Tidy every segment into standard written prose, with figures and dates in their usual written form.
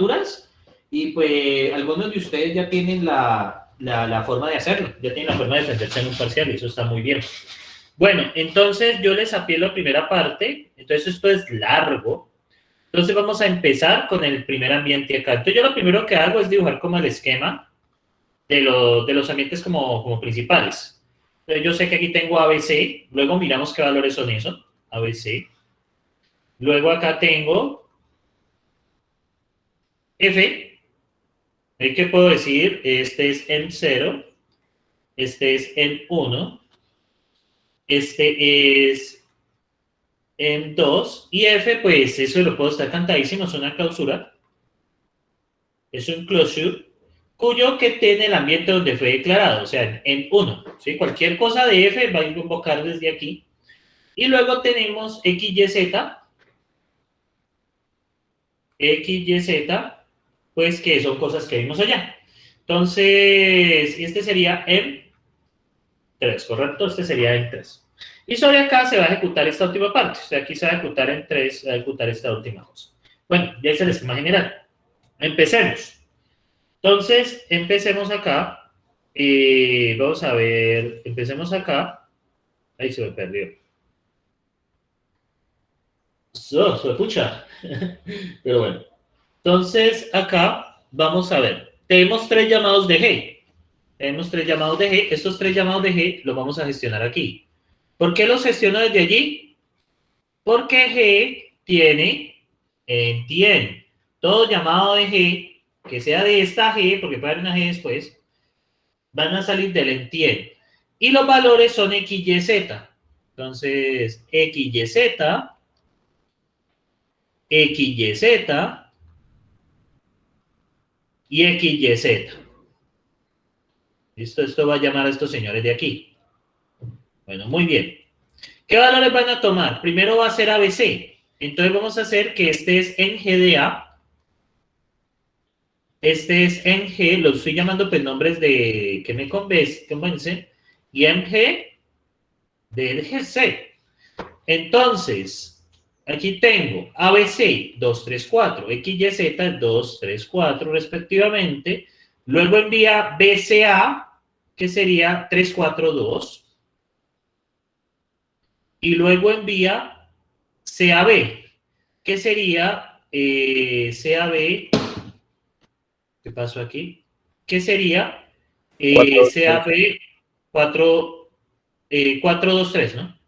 capturas y pues algunos de ustedes ya tienen la forma de hacerlo, ya tienen la forma de defenderse en un parcial y eso está muy bien. Bueno, entonces yo les apié la primera parte, entonces esto es largo. Entonces vamos a empezar con el primer ambiente acá. Entonces yo lo primero que hago es dibujar como el esquema de los ambientes como principales. Entonces yo sé que aquí tengo ABC, luego miramos qué valores son esos, ABC. Luego acá tengo F, ¿qué puedo decir? Este es en 0, este es en 1, este es en 2, y F, pues eso lo puedo estar cantadísimo, es una clausura, es un closure, cuyo que tiene el ambiente donde fue declarado, o sea, en 1, ¿sí? Cualquier cosa de F va a invocar desde aquí. Y luego tenemos X, Y, Z, pues que son cosas que vimos allá. Entonces, este sería M3, ¿correcto? Este sería M3. Y sobre acá se va a ejecutar esta última parte. O sea, aquí se va a ejecutar en 3, va a ejecutar esta última cosa. Bueno, ya es el esquema general. Empecemos. Entonces, empecemos acá. Vamos a ver, empecemos acá. Ahí se me perdió. Se escucha. Pero bueno. Entonces, acá vamos a ver. Tenemos 3 llamados de G. Tenemos 3 llamados de G. Estos 3 llamados de G los vamos a gestionar aquí. ¿Por qué los gestiono desde allí? Porque G tiene todo llamado de G, que sea de esta G, porque puede haber una G después, van a salir del entiende. Y los valores son X, Y, Z. Entonces, X, Y, Z, X, Y, Z y X, Y, Z. ¿Listo? Esto va a llamar a estos señores de aquí. Bueno, muy bien. ¿Qué valores van a tomar? Primero va a ser ABC. Entonces vamos a hacer que este es en G de A. Este es en G. Lo estoy llamando pues nombres de que me convencen. Y en G del GC. Entonces, aquí tengo ABC 2, 3, 4, XYZ 2, 3, 4 respectivamente. Luego envía BCA, que sería 3, 4, 2. Y luego envía CAB, que sería CAB, ¿qué pasó aquí? Que sería CAB 4, 4, 2, 3, ¿no?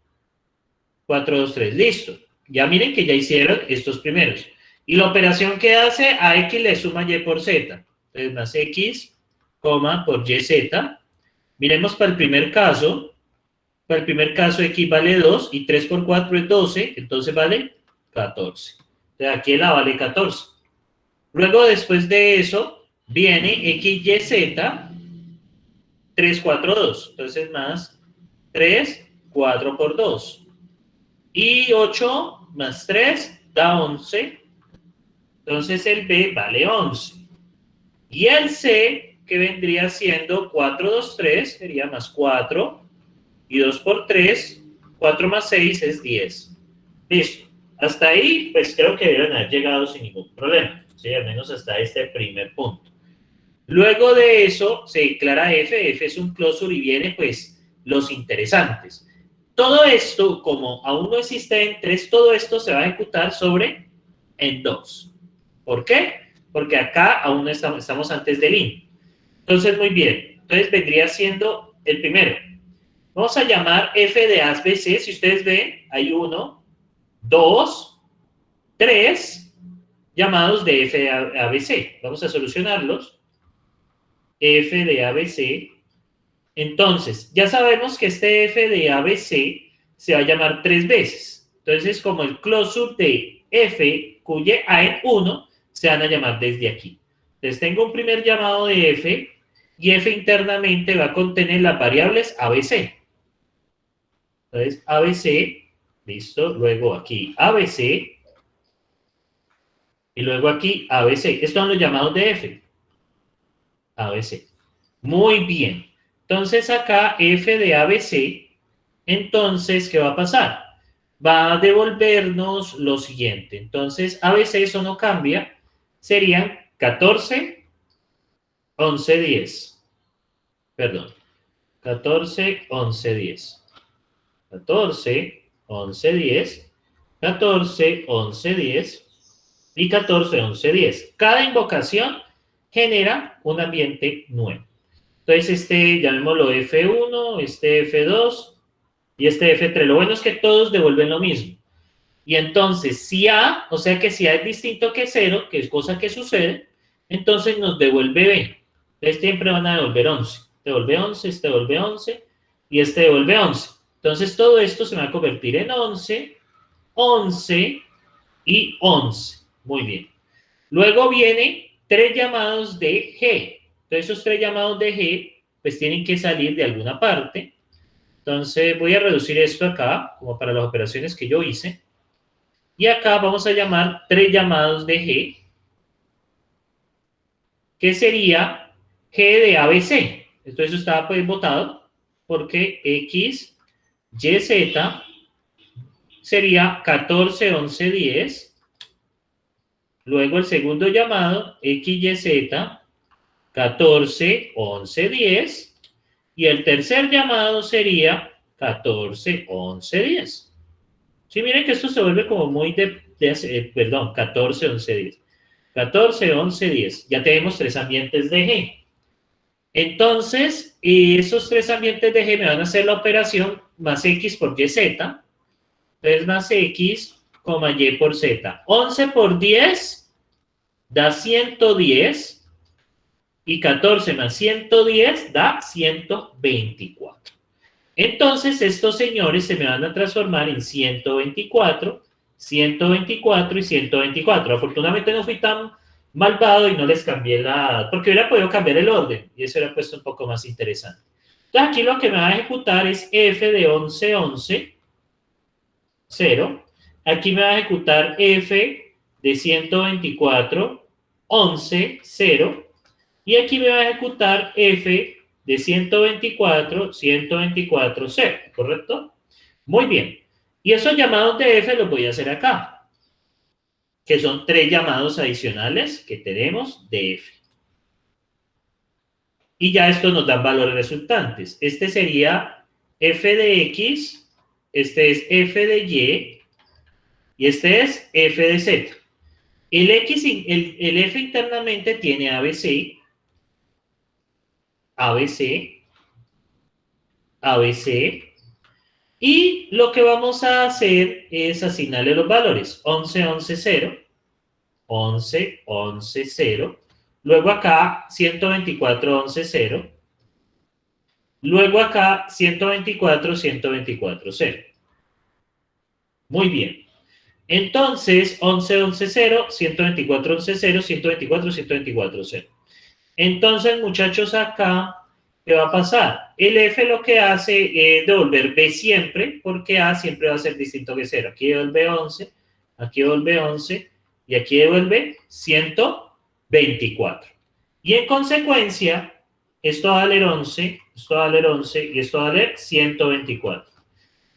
4, 2, 3, listo. Ya miren que ya hicieron estos primeros. Y la operación que hace, a X le suma Y por Z. Entonces, más X, por YZ. Miremos para el primer caso. Para el primer caso, X vale 2 y 3 por 4 es 12, entonces vale 14. Entonces, aquí la vale 14. Luego, después de eso, viene X, Y, Z, 3, 4, 2. Entonces, más 3, 4 por 2. Y 8 más 3 da 11. Entonces el B vale 11. Y el C, que vendría siendo 4, 2, 3, sería más 4. Y 2 por 3, 4 más 6 es 10. Listo. Hasta ahí, pues creo que deben haber llegado sin ningún problema. ¿Sí? Al menos hasta este primer punto. Luego de eso, se declara F. F es un closure y viene, pues, los interesantes. Todo esto, como aún no existe en 3, todo esto se va a ejecutar sobre en 2. ¿Por qué? Porque acá aún no estamos antes del in. Entonces, muy bien. Entonces, vendría siendo el primero. Vamos a llamar F de ABC. Si ustedes ven, hay 1, 2, 3 llamados de F de ABC. Vamos a solucionarlos. F de ABC. Entonces, ya sabemos que este F de ABC se va a llamar 3 veces. Entonces, como el closure de F cuya A en 1, se van a llamar desde aquí. Entonces, tengo un primer llamado de F y F internamente va a contener las variables ABC. Entonces, ABC, listo. Luego aquí ABC y luego aquí ABC. Estos son los llamados de F. ABC. Muy bien. Entonces acá F de ABC, entonces, ¿qué va a pasar? Va a devolvernos lo siguiente. Entonces, ABC eso no cambia, serían 14, 11, 10. Perdón. 14, 11, 10. 14, 11, 10. 14, 11, 10. Y 14, 11, 10. Cada invocación genera un ambiente nuevo. Entonces, llamémoslo F1, F2 y F3. Lo bueno es que todos devuelven lo mismo. Y entonces, si A, o sea que si A es distinto que 0, que es cosa que sucede, entonces nos devuelve B. Entonces siempre van a devolver 11. Devuelve 11, devuelve 11 y devuelve 11. Entonces todo esto se va a convertir en 11, 11 y 11. Muy bien. Luego viene 3 llamados de G. Entonces esos 3 llamados de G pues tienen que salir de alguna parte. Entonces voy a reducir esto acá, como para las operaciones que yo hice. Y acá vamos a llamar 3 llamados de G, que sería G de ABC. Entonces eso estaba pues votado porque X, Y, Z sería 14, 11, 10. Luego el segundo llamado, X, Y, Z, 14, 11, 10. Y el tercer llamado sería 14, 11, 10. Sí, miren que esto se vuelve como muy perdón, 14, 11, 10. 14, 11, 10. Ya tenemos 3 ambientes de G. Entonces, esos 3 ambientes de G me van a hacer la operación más X por Y, Z. Entonces, más X, Y por Z. 11 por 10 da 110. Y 14 más 110 da 124. Entonces, estos señores se me van a transformar en 124, 124 y 124. Afortunadamente no fui tan malvado y no les cambié porque hubiera podido cambiar el orden y eso hubiera puesto un poco más interesante. Entonces, aquí lo que me va a ejecutar es F de 11, 11, 0. Aquí me va a ejecutar F de 124, 11, 0. Y aquí me va a ejecutar F de 124, 124, 0, ¿correcto? Muy bien. Y esos llamados de F los voy a hacer acá, que son 3 llamados adicionales que tenemos de F. Y ya estos nos dan valores resultantes. Este sería F de X, este es F de Y, y este es F de Z. El F internamente tiene ABC, ABC, ABC, y lo que vamos a hacer es asignarle los valores. 11, 11, 0, 11, 11, 0. Luego acá 124, 11, 0. Luego acá 124, 124, 0. Muy bien. Entonces 11, 11, 0, 124, 11, 0, 124, 124, 0. Entonces, muchachos, acá, ¿qué va a pasar? El F lo que hace es devolver B siempre, porque A siempre va a ser distinto que 0. Aquí devuelve 11, aquí devuelve 11, y aquí devuelve 124. Y en consecuencia, esto va a valer 11, esto va a valer 11, y esto va a valer 124.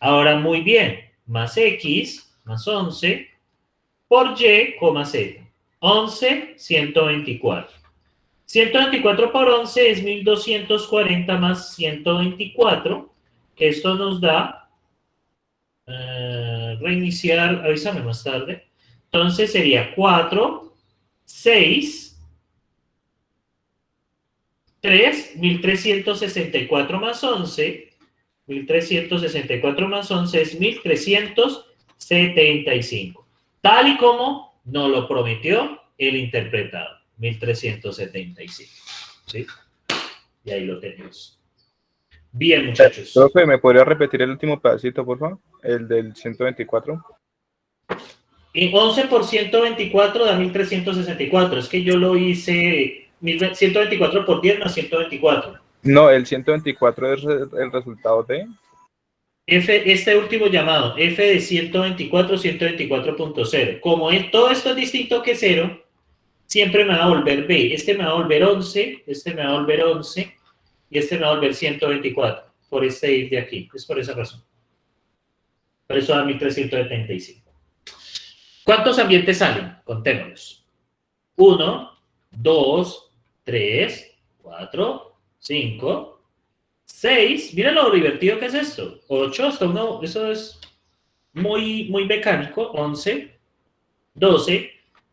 Ahora, muy bien, más X, más 11, por Y, Z. 11, 124. 124 por 11 es 1240 más 124, que esto nos da, reiniciar, avísame más tarde, entonces sería 4, 6, 3, 1364 más 11, 1364 más 11 es 1375, tal y como nos lo prometió el interpretado. 1375. ¿Sí? Y ahí lo tenemos. Bien, muchachos. Profe, ¿me podría repetir el último pedacito, por favor? El del 124. En 11 por 124 da 1364. Es que yo lo hice 124 por 10 más 124. No, el 124 es el resultado de... Este último llamado, F de 124, 124.0. Como todo esto es distinto que 0, siempre me va a volver B. Este me va a volver 11, este me va a volver 11, y este me va a volver 124, por este if de aquí. Es por esa razón. Por eso da 1375. ¿Cuántos ambientes salen? Contémoslos. 1, 2, 3, 4, 5, 6. Mira lo divertido que es esto. 8 hasta 1, eso es muy mecánico. 11, 12,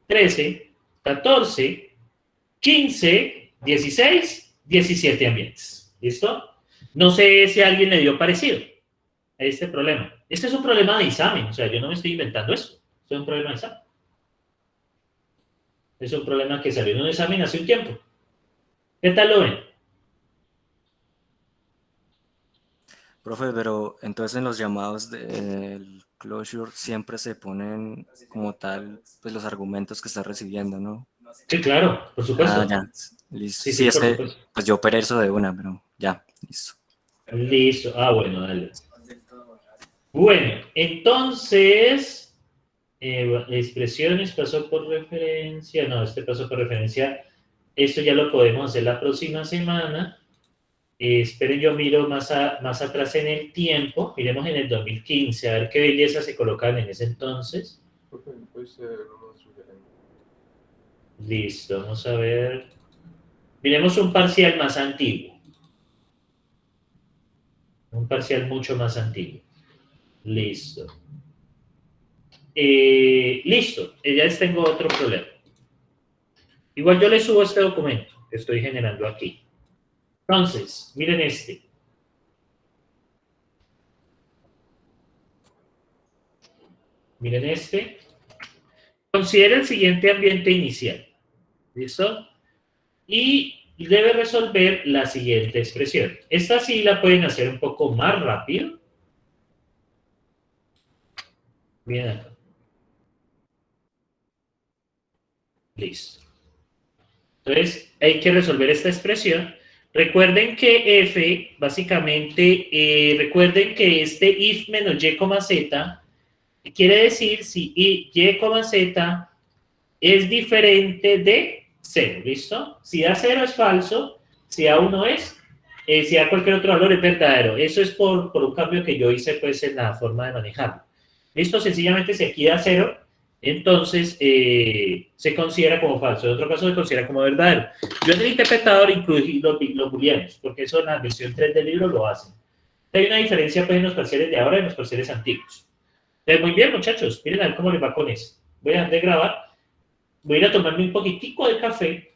13, 14, 15, 16, 17 ambientes. ¿Listo? No sé si a alguien le dio parecido a este problema. Este es un problema de examen, o sea, yo no me estoy inventando esto. Esto es un problema de examen. Es un problema que salió en un examen hace un tiempo. ¿Qué tal lo ven? Profe, pero entonces en los llamados del closure siempre se ponen como tal pues los argumentos que está recibiendo, ¿no? Sí, claro, por supuesto. Ya, listo. Sí, Sí, sí, es por que supuesto. pues yo operé eso de una, pero ya, listo. Listo. Bueno, dale. Bueno, entonces, expresiones pasó por referencia. No, este pasó por referencia. Esto ya lo podemos hacer la próxima semana. Esperen, yo miro más atrás en el tiempo. Miremos en el 2015, a ver qué belleza se colocan en ese entonces. Listo, vamos a ver. Miremos un parcial más antiguo. Un parcial mucho más antiguo. Listo. Listo, ya les tengo otro problema. Igual yo les subo este documento que estoy generando aquí. Entonces, miren este. Miren este. Considera el siguiente ambiente inicial. ¿Listo? Y debe resolver la siguiente expresión. Esta sí la pueden hacer un poco más rápido. Miren acá. Listo. Entonces, hay que resolver esta expresión. Recuerden que f, básicamente, recuerden que este if menos y, z, quiere decir si y, z es diferente de 0, ¿listo? Si da 0 es falso, si da 1 es, si da cualquier otro valor es verdadero. Eso es por un cambio que yo hice pues en la forma de manejarlo. ¿Listo? Sencillamente si aquí da 0, entonces se considera como falso. En otro caso se considera como verdadero. Yo en el interpretador incluí los booleanos, porque eso en la versión 3 del libro lo hacen. Hay una diferencia pues en los parciales de ahora y en los parciales antiguos. Entonces, muy bien, muchachos, miren a ver cómo les va con eso. Voy a dejar de grabar. Voy a ir a tomarme un poquitico de café